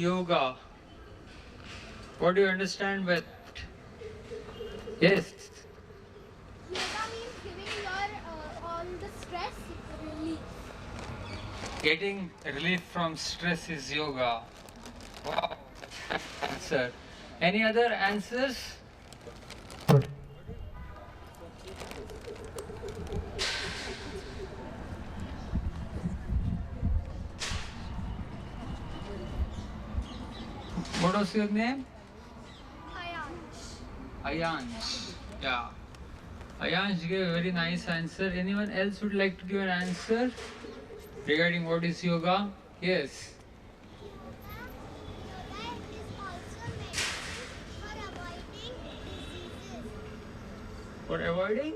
yoga. What do you understand by that? Yes. Yoga means giving your all the stress relief. Getting relief from stress is yoga. Wow. Answer. Any other answers? What was your name? Ayansh. Ayansh. Yeah. Ayansh gave a very nice answer. Anyone else would like to give an answer regarding what is yoga? Yes. Yoga is also meant for avoiding diseases. For avoiding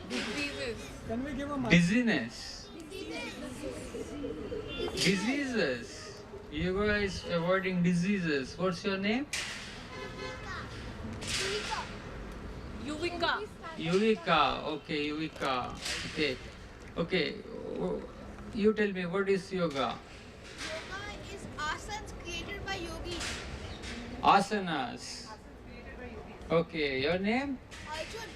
Diseases. Can we give a mic? dizziness. Diseases. Yoga is avoiding diseases. What's your name? Yuvika. Yuvika. Okay, Yuvika. Okay. Okay. You tell me, what is yoga? Yoga is asanas created by yogis. Asanas. Okay. Your name? Arjun.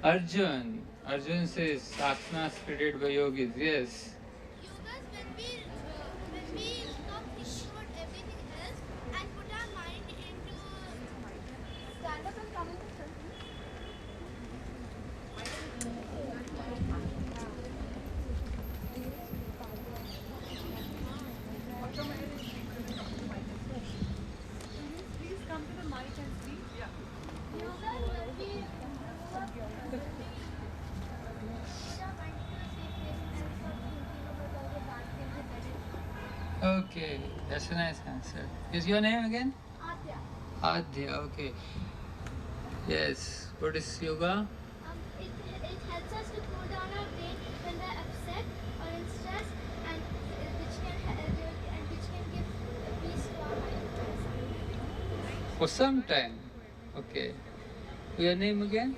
Arjun. Arjun says asanas created by yogis. Yes. Yogas when we stop thinking about everything else and put our mind into stand up and come into front. Please come to the mic and speak. Yeah. Yoga is when we put our mind to a safe place and stop thinking about all the bad things and negative. Okay. That's a nice answer. Is your name again? Adya. Adya. Okay. Yes. What is yoga? It helps us to cool down our brain when we're upset or in stress, and which can give peace to our mind. For some time. Okay. Your name again?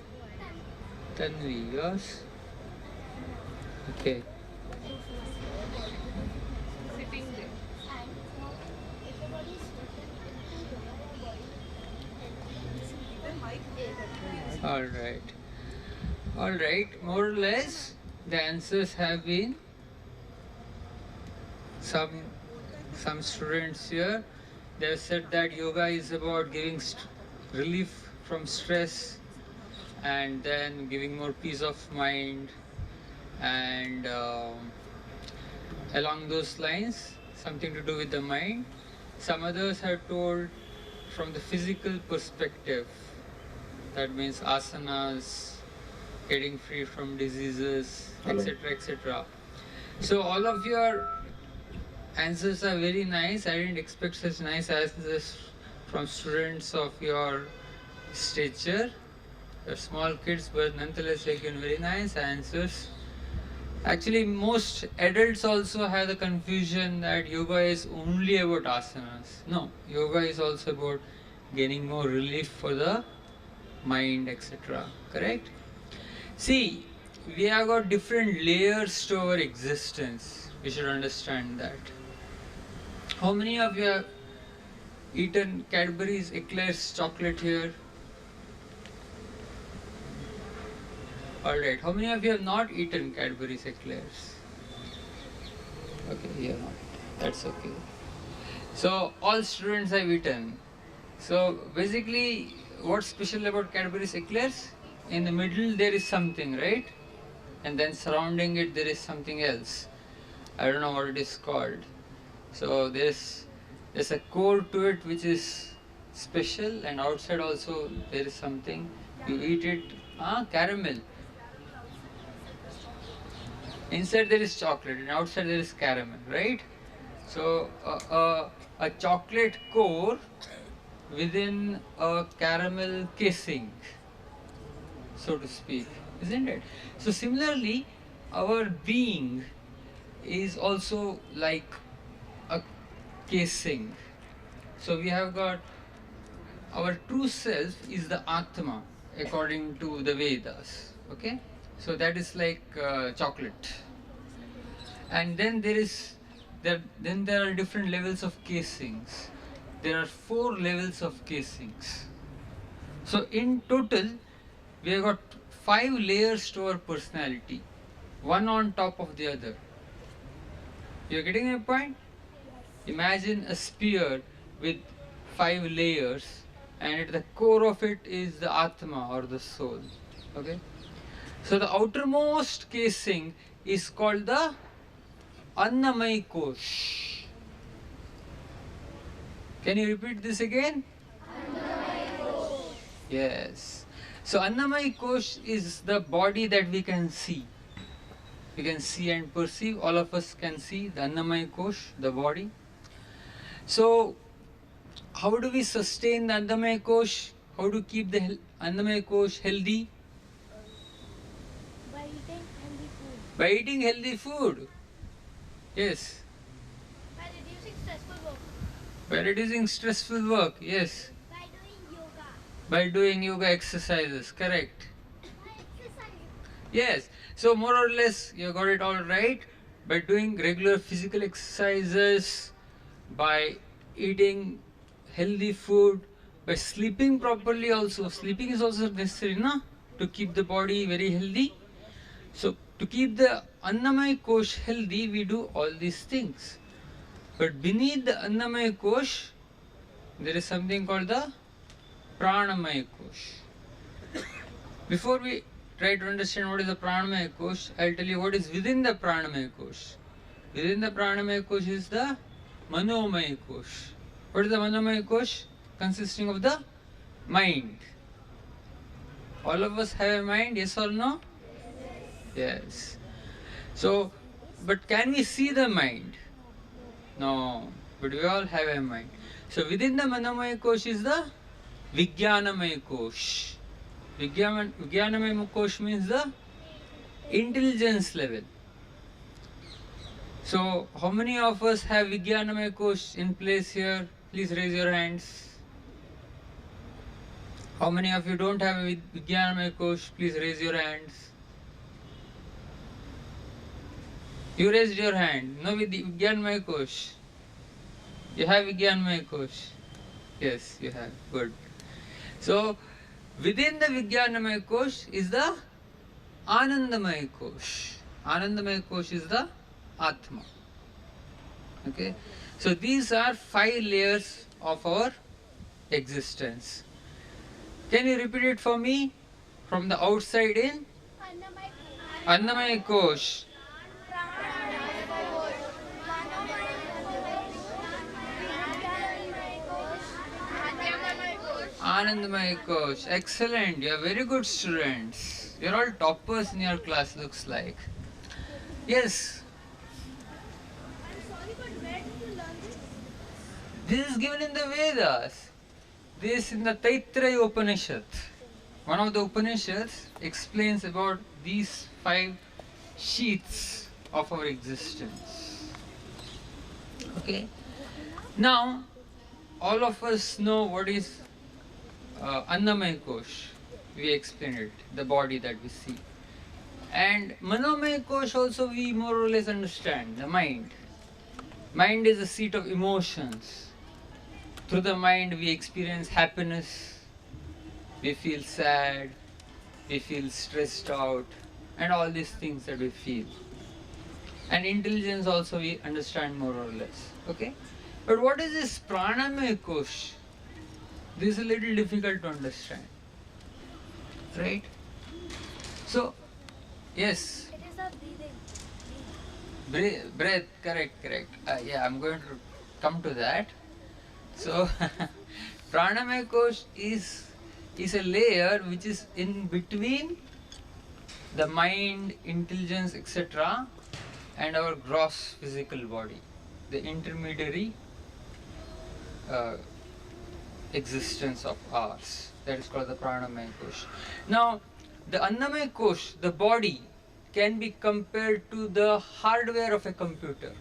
Tanvi. Yours? Okay. Sitting there. And everybody is The mic. All right. All right. More or less, the answers have been some students here. They have said that yoga is about giving relief from stress and then giving more peace of mind, and along those lines, something to do with the mind. Some others have told from the physical perspective. That means asanas, getting free from diseases, etc., etc. So all of your answers are very nice. I didn't expect such nice answers from students of your stature. You're small kids, but nonetheless you given very nice answers. Actually, most adults also have the confusion that yoga is only about asanas. No, yoga is also about gaining more relief for the mind, etc. Correct? See, we have got different layers to our existence. We should understand that. How many of you have eaten Cadbury's eclairs chocolate here? Alright, how many of you have not eaten Cadbury's eclairs? Okay, you have not. That's okay. So, all students have eaten. So, basically, what's special about Cadbury's eclairs? In the middle there is something, right? And then surrounding it there is something else. I don't know what it is called. So, there's a core to it which is special, and outside also there is something. You eat it, caramel. Inside there is chocolate and outside there is caramel, right? So a chocolate core within a caramel casing, so to speak, isn't it? So similarly, our being is also like a casing. So we have got our true self is the Atma according to the Vedas. Okay? So that is like chocolate. And then there are different levels of casings. there are 4 levels of casings. So in total, we have got 5 layers to our personality, one on top of the other. You're getting my point? Imagine a sphere with 5 layers, and at the core of it is the Atma or the soul. Okay? So the outermost casing is called the Annamay Kosh. Can you repeat this again? Yes. So Annamay Kosh is the body that we can see. We can see and perceive. All of us can see the Annamay Kosh, the body. So how do we sustain the Annamay Kosh? How to keep the Annamay Kosh healthy? By eating healthy food. By eating healthy food. Yes. By reducing stressful work. By reducing stressful work. Yes. By doing yoga. By doing yoga exercises. Correct. By exercising. Yes. So more or less you got it all right. By doing regular physical exercises, by eating healthy food, by sleeping properly also. Sleeping is also necessary, na? To keep the body very healthy. So to keep the Annamay Kosh healthy, we do all these things. But beneath the Annamay Kosh, there is something called the Pranamay Kosh. Before we try to understand what is the Pranamay Kosh, I'll tell you what is within the Pranamay Kosh. Within the Pranamay Kosh is the Manomay Kosh. What is the Manomay Kosh? Consisting of the mind. All of us have a mind, yes or no? Yes. So, but can we see the mind? No. But we all have a mind. So within the Manomay Kosh is the Vijnanamay Kosh. Vijnanamay Kosh means the intelligence level. So how many of us have Vijnanamay Kosh in place here? Please raise your hands. How many of you don't have a Vijnanamay Kosh? Please raise your hands. You raised your hand. No Vijnanamay Kosh. You have Vijnanamay Kosh. Yes, you have. Good. So within the Vijnanamay Kosh is the Anandamay Kosh. Anandamay Kosh is the Atma. Okay. So these are 5 layers of our existence. Can you repeat it for me? From the outside in? Annamay Kosh. Anandamay Kosh. Excellent. You are very good students. You are all toppers in your class, looks like. Yes. I'm sorry, but where did you learn this? This is given in the Vedas. This in the Taittiriya Upanishad. One of the Upanishads explains about these 5 sheaths of our existence. Okay. Now, all of us know what is Annamay Kosh. We explained it, the body that we see. And Manomay Kosh also we more or less understand, the mind. Mind is the seat of emotions. Through the mind we experience happiness, we feel sad, we feel stressed out, and all these things that we feel. And intelligence also we understand more or less. Okay? But what is this Pranamay Kosh? This is a little difficult to understand. Right? So, yes. It is a breathing. Breath, correct. Yeah, I'm going to come to that. So, Pranamay Kosh is a layer which is in between the mind, intelligence, etc. and our gross physical body, the intermediary existence of ours. That is called the Pranamay Kosh. Now, the Annamay Kosh, the body, can be compared to the hardware of a computer.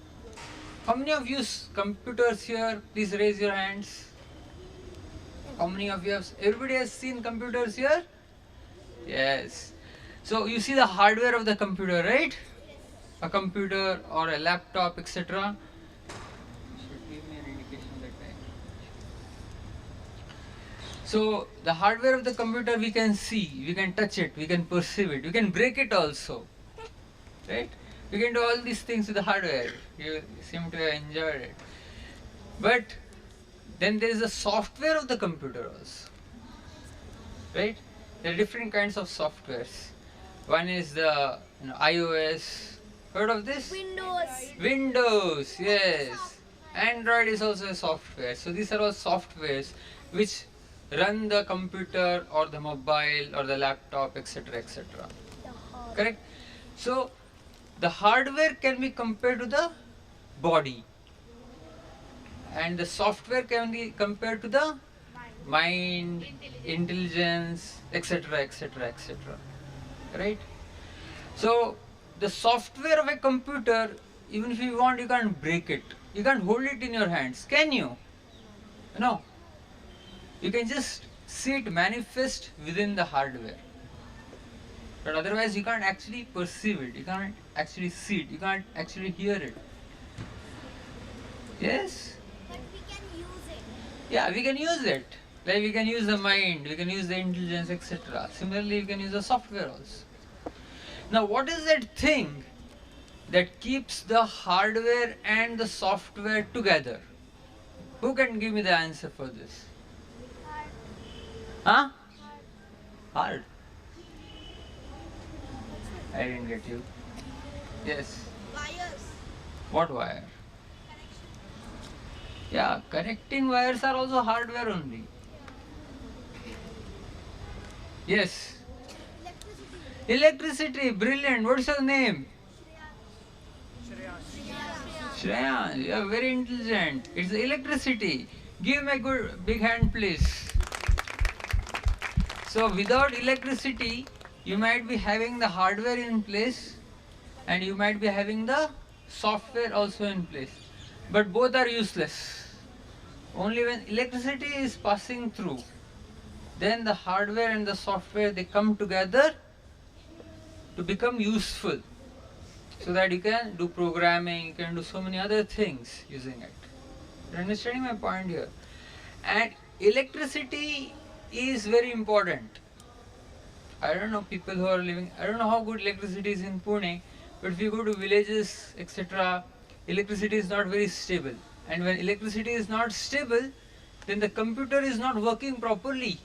How many of you use computers here? Please raise your hands. How many of you have? Everybody has seen computers here? Yes. So you see the hardware of the computer, right? A computer or a laptop, etc. Should give me an indication that time. So the hardware of the computer we can see, we can touch it, we can perceive it, we can break it also. Right? We can do all these things with the hardware. You seem to have enjoyed it. But then there is the software of the computer also. Right? There are different kinds of softwares. One is the iOS. Heard of this? Windows. Windows, yes. Android is also a software. So these are all softwares which run the computer or the mobile or the laptop, etc., etc. Correct? So the hardware can be compared to the body, and the software can be compared to the mind, intelligence, etc., etc., etc. Right? So the software of a computer, even if you want, you can't break it. You can't hold it in your hands, can you? No. You can just see it manifest within the hardware. But otherwise you can't actually perceive it, you can't actually see it, you can't actually hear it. Yes? But we can use it. Yeah, we can use it. Like we can use the mind, we can use the intelligence, etc. Similarly, we can use the software also. Now, what is that thing that keeps the hardware and the software together? Who can give me the answer for this? Huh? Hard. I didn't get you. Yes. Wires. What wire? Yeah, connecting wires are also hardware only. Yes. Electricity, brilliant. What's your name? Shreya, you are very intelligent. It's electricity. Give me a good big hand, please. So without electricity, you might be having the hardware in place and you might be having the software also in place. But both are useless. Only when electricity is passing through, then the hardware and the software, they come together to become useful, so that you can do programming, you can do so many other things using it. You're understanding my point here? And electricity is very important. I don't know people who are living, I don't know how good electricity is in Pune, but if you go to villages, etc., electricity is not very stable. And when electricity is not stable, then the computer is not working properly.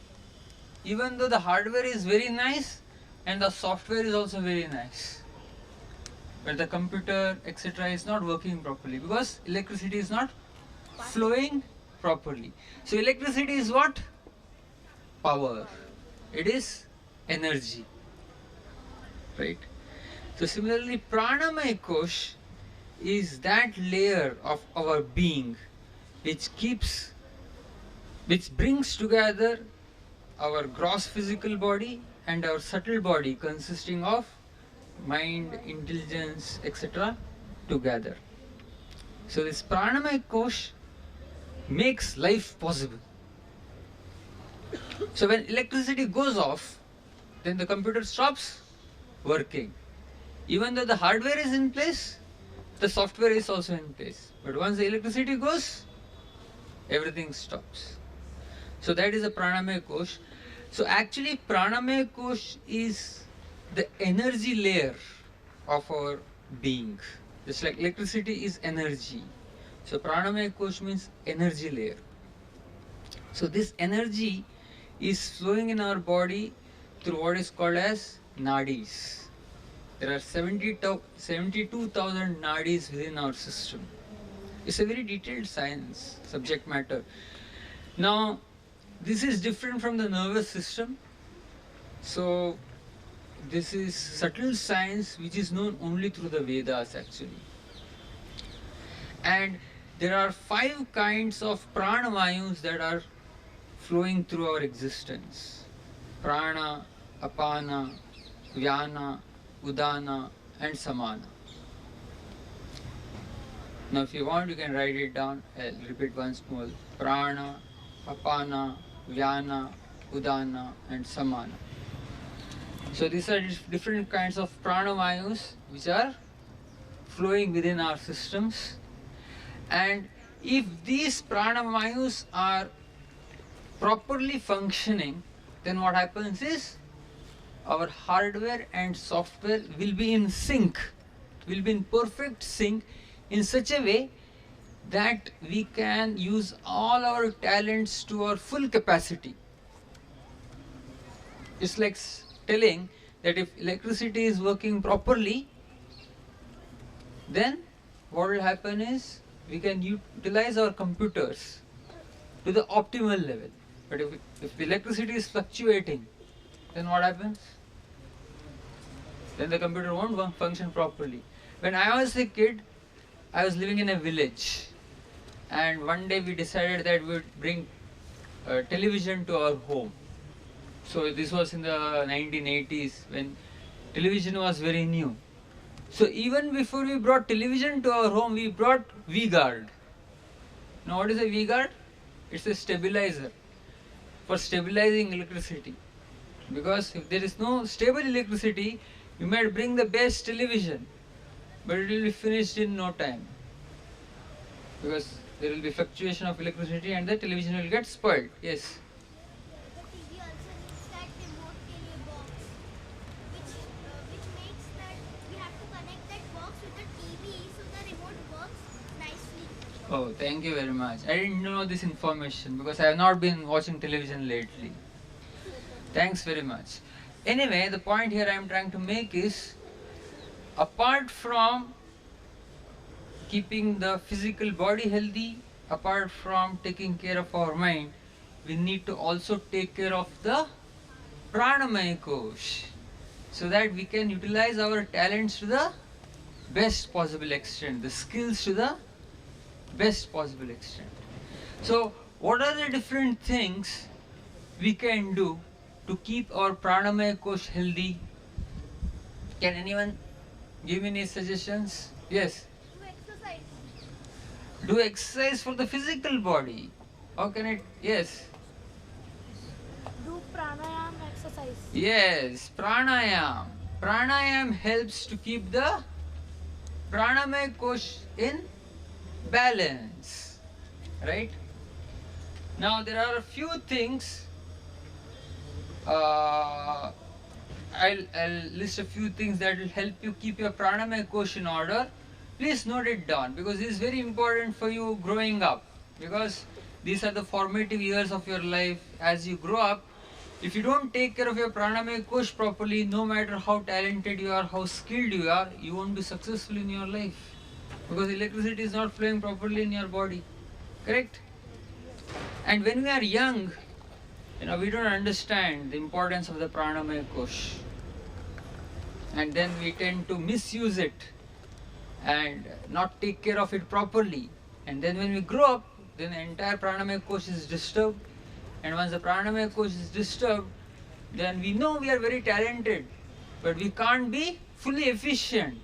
Even though the hardware is very nice and the software is also very nice, but the computer, etc., is not working properly because electricity is not flowing properly. So electricity is what? Power. It is energy. Right? So similarly, pranamaya kosh is that layer of our being which brings together our gross physical body and our subtle body consisting of mind, intelligence, etc. together. So this pranamaya kosh makes life possible. So when electricity goes off, then the computer stops working. Even though the hardware is in place, the software is also in place. But once the electricity goes, everything stops. So that is the pranamaya kosh. So actually pranamaya kosh is the energy layer of our being. Just like electricity is energy. So pranamaya kosh means energy layer. So this energy is flowing in our body through what is called as nadis. There are 72,000 nadis within our system. It's a very detailed science, subject matter. Now, this is different from the nervous system. So, this is subtle science which is known only through the Vedas actually. And there are 5 kinds of pranavayus that are flowing through our existence. Prana, apana, vyana, udana and samana. Now if you want, you can write it down. I'll repeat once more. Prana, apana, vyana, udana and samana. So these are different kinds of pranavayus which are flowing within our systems. And if these pranavayus are properly functioning, then what happens is our hardware and software will be in sync, will be in perfect sync in such a way that we can use all our talents to our full capacity. It's like telling that if electricity is working properly, then what will happen is we can utilize our computers to the optimal level. But if electricity is fluctuating, then what happens? Then the computer won't function properly. When I was a kid, I was living in a village, and one day we decided that we would bring television to our home. So this was in the 1980s when television was very new. So even before we brought television to our home, we brought V-Guard. Now what is a V-Guard? It's a stabilizer for stabilizing electricity. Because if there is no stable electricity, you might bring the best television, but it will be finished in no time. Because there will be fluctuation of electricity and the television will get spoiled. Yes. The TV also needs that remote के लिए box, which makes that we have to connect that box with the TV so the remote works nicely. Oh, thank you very much. I didn't know this information because I have not been watching television lately. Thanks very much. Anyway, the point here I am trying to make is, apart from keeping the physical body healthy, apart from taking care of our mind, we need to also take care of the pranamaya kosh, so that we can utilize our talents to the best possible extent, the skills to the best possible extent. So what are the different things we can do to keep our pranamaya kosh healthy? Can anyone give me any suggestions? Yes. Do exercise. Do exercise for the physical body. How can it? Yes. Do pranayam exercise. Yes, pranayam. Pranayam helps to keep the pranamaya kosh in balance. Right? Now there are a few things. I'll list a few things that will help you keep your pranamaya kosh in order. Please note it down because this is very important for you growing up, because these are the formative years of your life. As you grow up, if you don't take care of your pranamaya kosh properly, no matter how talented you are, how skilled you are, you won't be successful in your life, because electricity is not flowing properly in your body. Correct? And when we are young, we don't understand the importance of the pranamaya kosh, and then we tend to misuse it and not take care of it properly. And then when we grow up, then the entire pranamaya kosh is disturbed. And once the pranamaya kosh is disturbed, then we know we are very talented, but we can't be fully efficient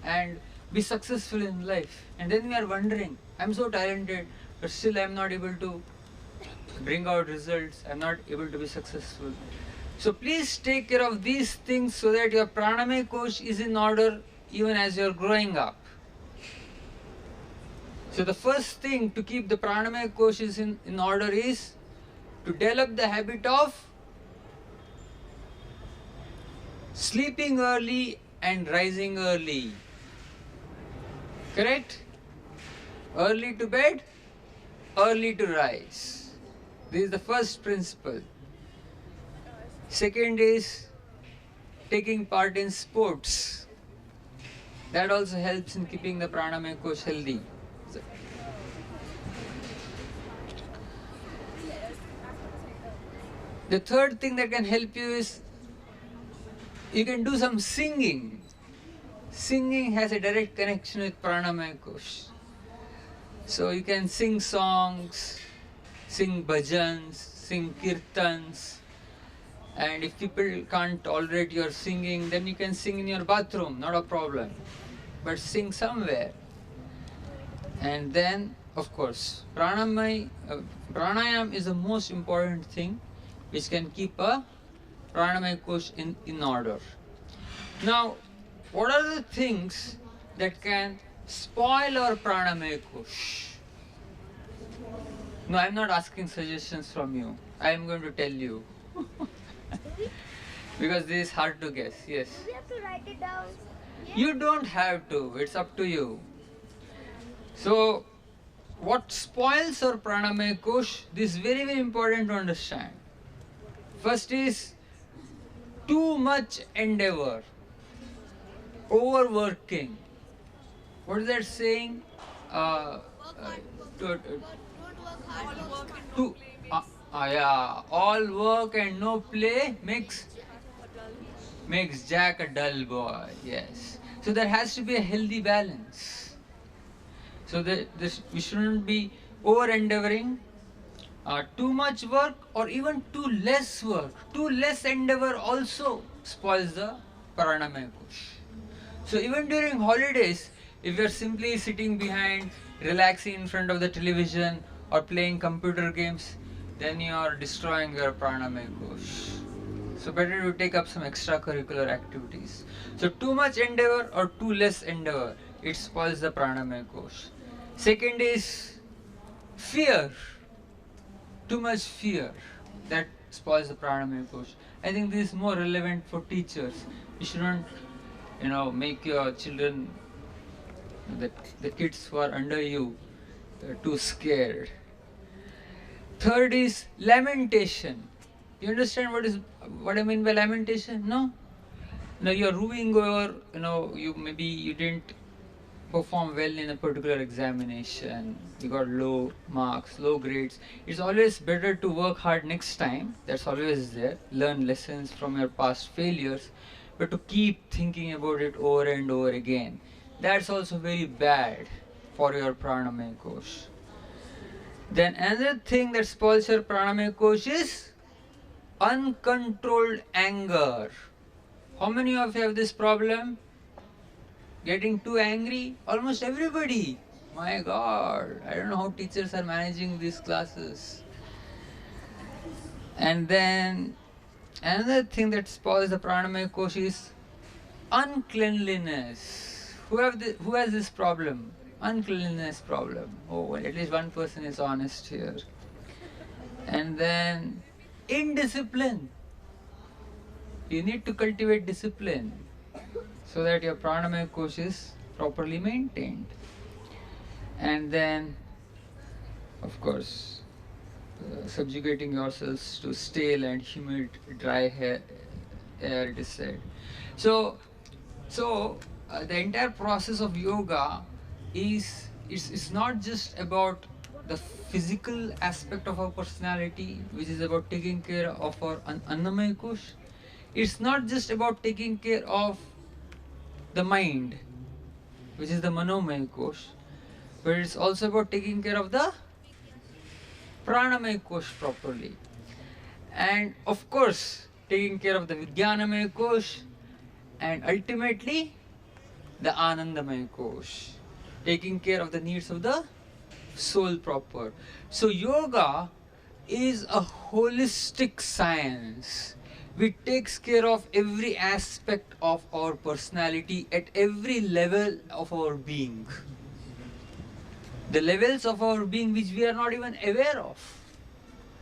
and be successful in life. And then we are wondering, I'm so talented, but still I'm not able to bring out results, I'm not able to be successful. So please take care of these things so that your pranamaya kosh is in order even as you're growing up. So the first thing to keep the pranamaya kosh in order is to develop the habit of sleeping early and rising early. Correct? Early to bed, early to rise. This is the first principle. Second is taking part in sports. That also helps in keeping the pranamaya kosh healthy. The third thing that can help you is you can do some singing. Singing has a direct connection with pranamaya kosh. So you can sing songs, sing bhajans, sing kirtans. And if people can't tolerate your singing, then you can sing in your bathroom, not a problem. But sing somewhere. And then, of course, pranayam is the most important thing which can keep a pranamaya kosh in order. Now, what are the things that can spoil our pranamaya kosh? No, I'm not asking suggestions from you. I am going to tell you. Because this is hard to guess. Yes. Do we have to write it down? Yes. You don't have to. It's up to you. So, what spoils our pranamaya kosh? This is very, very important to understand. First is too much endeavor, overworking. What is that saying? To, to, yeah, all work and no play makes Jack a dull boy. Yes. So there has to be a healthy balance. So we shouldn't be over endeavoring. Too much work or even too less work, too less endeavor also spoils the pranamaya kosh. So even during holidays, if you're simply sitting behind, relaxing in front of the television or playing computer games, then you are destroying your pranamaya kosh. So better to take up some extracurricular activities. So too much endeavor or too less endeavor, it spoils the pranamaya kosh. Second is fear. Too much fear, that spoils the pranamaya kosh. I think this is more relevant for teachers. You shouldn't, make your children, the kids who are under you, too scared. Third is lamentation. You understand what I mean by lamentation? No? Now you're ruing over, you didn't perform well in a particular examination, you got low marks, low grades. It's always better to work hard next time. That's always there. Learn lessons from your past failures, but to keep thinking about it over and over again, that's also very bad for your pranamaya kosh. Then another thing that spoils your pranamaya kosh is uncontrolled anger. How many of you have this problem? Getting too angry? Almost everybody. My God, I don't know how teachers are managing these classes. And then another thing that spoils the pranamaya kosh is uncleanliness. Who has this problem? Uncleanliness problem. Oh, well, at least one person is honest here. And then indiscipline. You need to cultivate discipline so that your pranamaya kosh is properly maintained. And then, of course, subjugating yourselves to stale and humid, dry air, it is said. So the entire process of yoga is not just about the physical aspect of our personality, which is about taking care of our annamaya kosh. It's not just about taking care of the mind, which is the manomaya kosh, but it's also about taking care of the pranamaya kosh properly. And of course, taking care of the vijnanamaya kosh, and ultimately the anandamaya kosh, taking care of the needs of the soul proper. So yoga is a holistic science which takes care of every aspect of our personality at every level of our being. The levels of our being which we are not even aware of.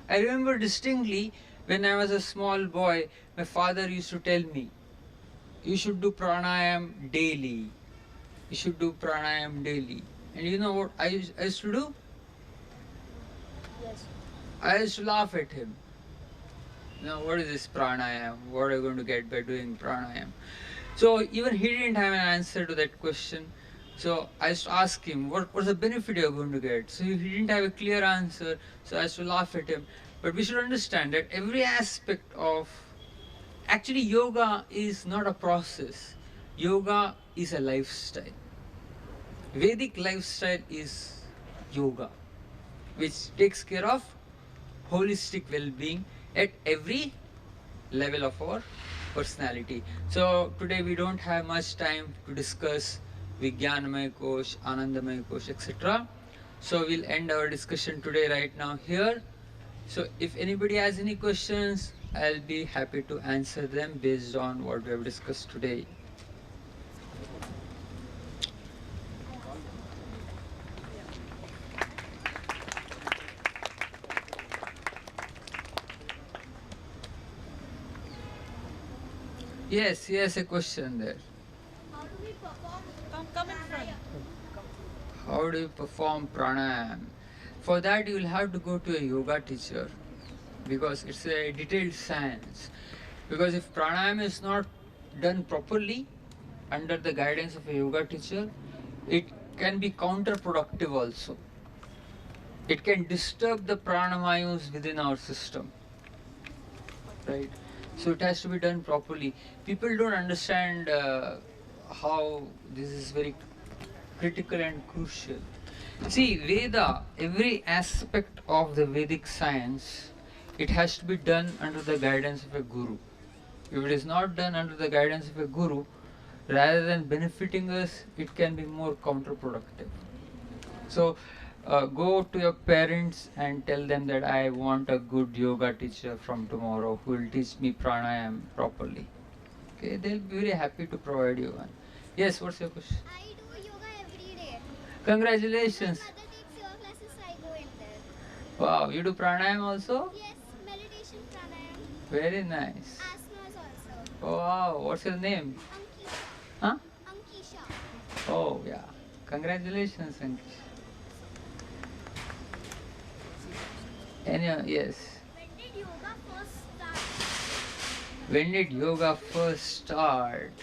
I remember distinctly when I was a small boy, my father used to tell me, you should do pranayam daily. You should do pranayam daily. And you know what I used to do? Yes. I used to laugh at him. Now, what is this pranayam? What are you going to get by doing pranayam? So even he didn't have an answer to that question. So I used to ask him, what's the benefit you're going to get? So he didn't have a clear answer. So I used to laugh at him. But we should understand that every aspect of... Actually, yoga is not a process. Yoga is a lifestyle. Vedic lifestyle is yoga, which takes care of holistic well-being at every level of our personality. So today we don't have much time to discuss Vijnanamaya Kosh, Anandamaya Kosh, etc. So we'll end our discussion today right now here. So if anybody has any questions, I'll be happy to answer them based on what we have discussed today. Yes, yes, a question there. How do we perform Come in front. How do you perform pranayam? For that you will have to go to a yoga teacher, because it's a detailed science. Because if pranayam is not done properly under the guidance of a yoga teacher, it can be counterproductive also. It can disturb the pranayus within our system, right? So it has to be done properly. People don't understand how this is very critical and crucial. See, Veda, every aspect of the Vedic science, it has to be done under the guidance of a guru. If it is not done under the guidance of a guru, rather than benefiting us, it can be more counterproductive. So, go to your parents and tell them that I want a good yoga teacher from tomorrow who will teach me pranayam properly. Okay, they'll be very happy to provide you one. Yes, what's your question? I do yoga every day. Congratulations. My mother takes yoga classes, I go in there. Wow, you do pranayam also? Yes, meditation pranayam, Very nice. asanas also. Oh, wow, what's your name? Ankisha. Huh? Ankisha. Oh, yeah. Congratulations, Ankish. Yes. When did yoga first start? When did yoga first start?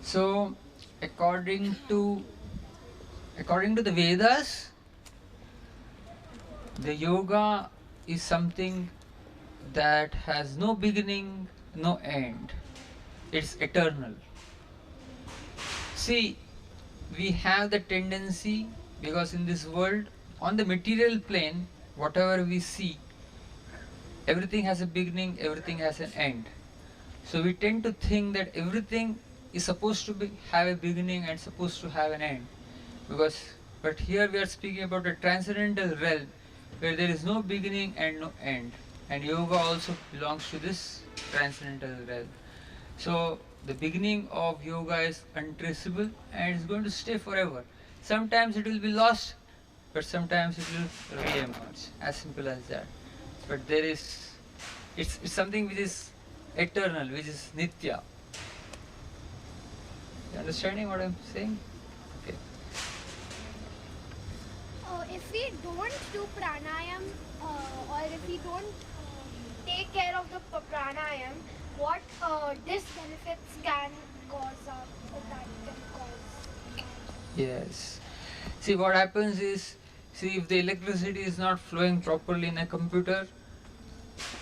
So, according to the Vedas, the yoga is something that has no beginning, no end. It's eternal. See, we have the tendency, because in this world, on the material plane, whatever we see, everything has a beginning, everything has an end. So we tend to think that everything is supposed to have a beginning and supposed to have an end. But here we are speaking about a transcendental realm where there is no beginning and no end. And yoga also belongs to this transcendental realm. So the beginning of yoga is untraceable and it's going to stay forever. Sometimes it will be lost, but sometimes it will re-emerge. As simple as that. But it's something which is eternal, which is nitya. You understanding what I'm saying? Okay. If we don't do pranayam or if we don't take care of the pranayam, what disbenefits can cause that can cause? Yes. See, what happens is, if the electricity is not flowing properly in a computer,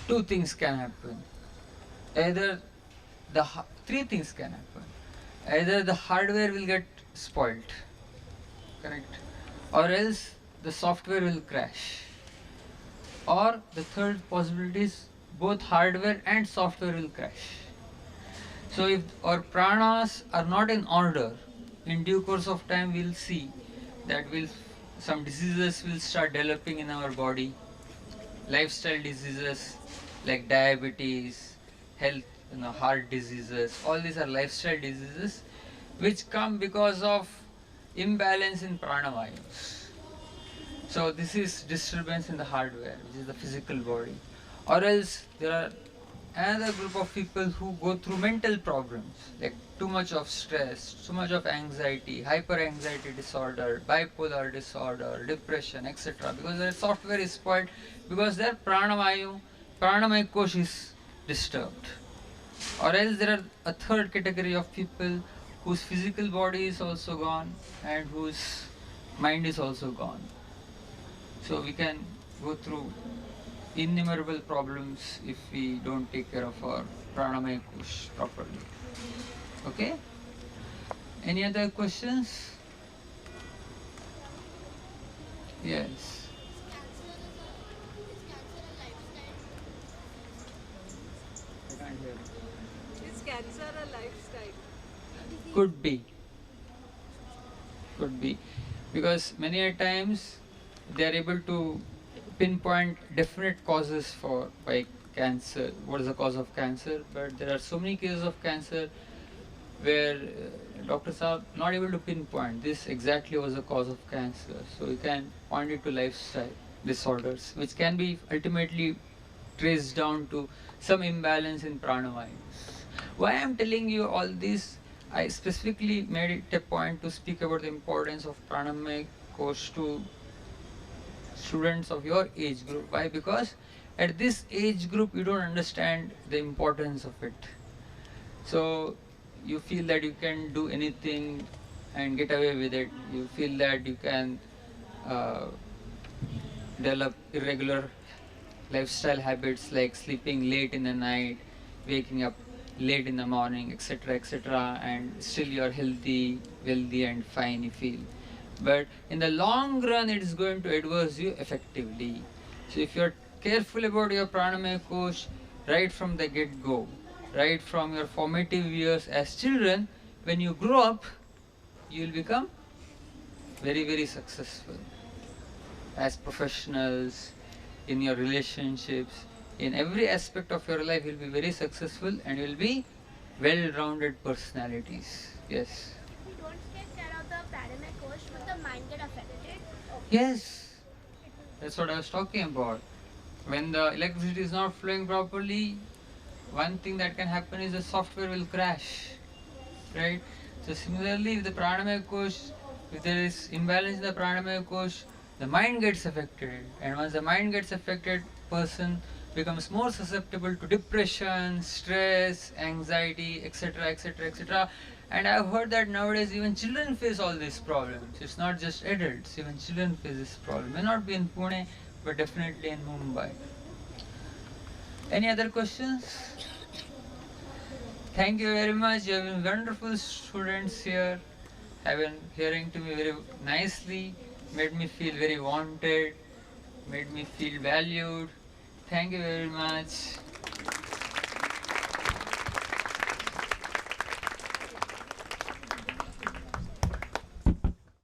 two things can happen. Either three things can happen. Either the hardware will get spoiled, correct, or else the software will crash. Or the third possibility is both hardware and software will crash. So if our pranas are not in order, in due course of time we'll see that some diseases will start developing in our body, lifestyle diseases like diabetes, heart diseases. All these are lifestyle diseases which come because of imbalance in pranavayus. So this is disturbance in the hardware, which is the physical body. Or else there are another group of people who go through mental problems, like too much of stress, too much of anxiety, hyper anxiety disorder, bipolar disorder, depression, etc. Because their software is spoiled, because their pranamaya kosh is disturbed. Or else there are a third category of people whose physical body is also gone and whose mind is also gone. So we can go through innumerable problems if we don't take care of our pranamaya kosh properly. Okay? Any other questions? Yes. I can't hear you. Is cancer a lifestyle? Could be. Could be. Because many a times they are able to pinpoint definite causes by cancer. What is the cause of cancer? But there are so many cases of cancer where doctors are not able to pinpoint this exactly was the cause of cancer. So you can point it to lifestyle disorders, which can be ultimately traced down to some imbalance in pranavayus. Why I'm telling you all this, I specifically made it a point to speak about the importance of pranamaya course to students of your age group. Why? Because at this age group you don't understand the importance of it. So you feel that you can do anything and get away with it. You feel that you can uh, develop irregular lifestyle habits like sleeping late in the night, waking up late in the morning, etc., etc., and still you're healthy, wealthy, and fine, you feel. But in the long run, it is going to adverse you effectively. So if you're careful about your pranamaya course right from the get go, right from your formative years as children, when you grow up, you will become very, very successful as professionals, in your relationships, in every aspect of your life. You'll be very successful and you'll be well-rounded personalities. Yes. If we don't take care of the pranamaya course, will the mind get affected? Yes. That's what I was talking about. When the electricity is not flowing properly, one thing that can happen is the software will crash. Right? So similarly, with the pranamaya course, if there is imbalance in the pranamaya course, the mind gets affected, and once the mind gets affected, person becomes more susceptible to depression, stress, anxiety, etc., etc., etc. And I've heard that nowadays even children face all these problems. It's not just adults, even children face this problem. May not be in Pune, but definitely in Mumbai. Any other questions? Thank you very much. You have been wonderful students here. Have been hearing to me very nicely, made me feel very wanted, made me feel valued. Thank you very much.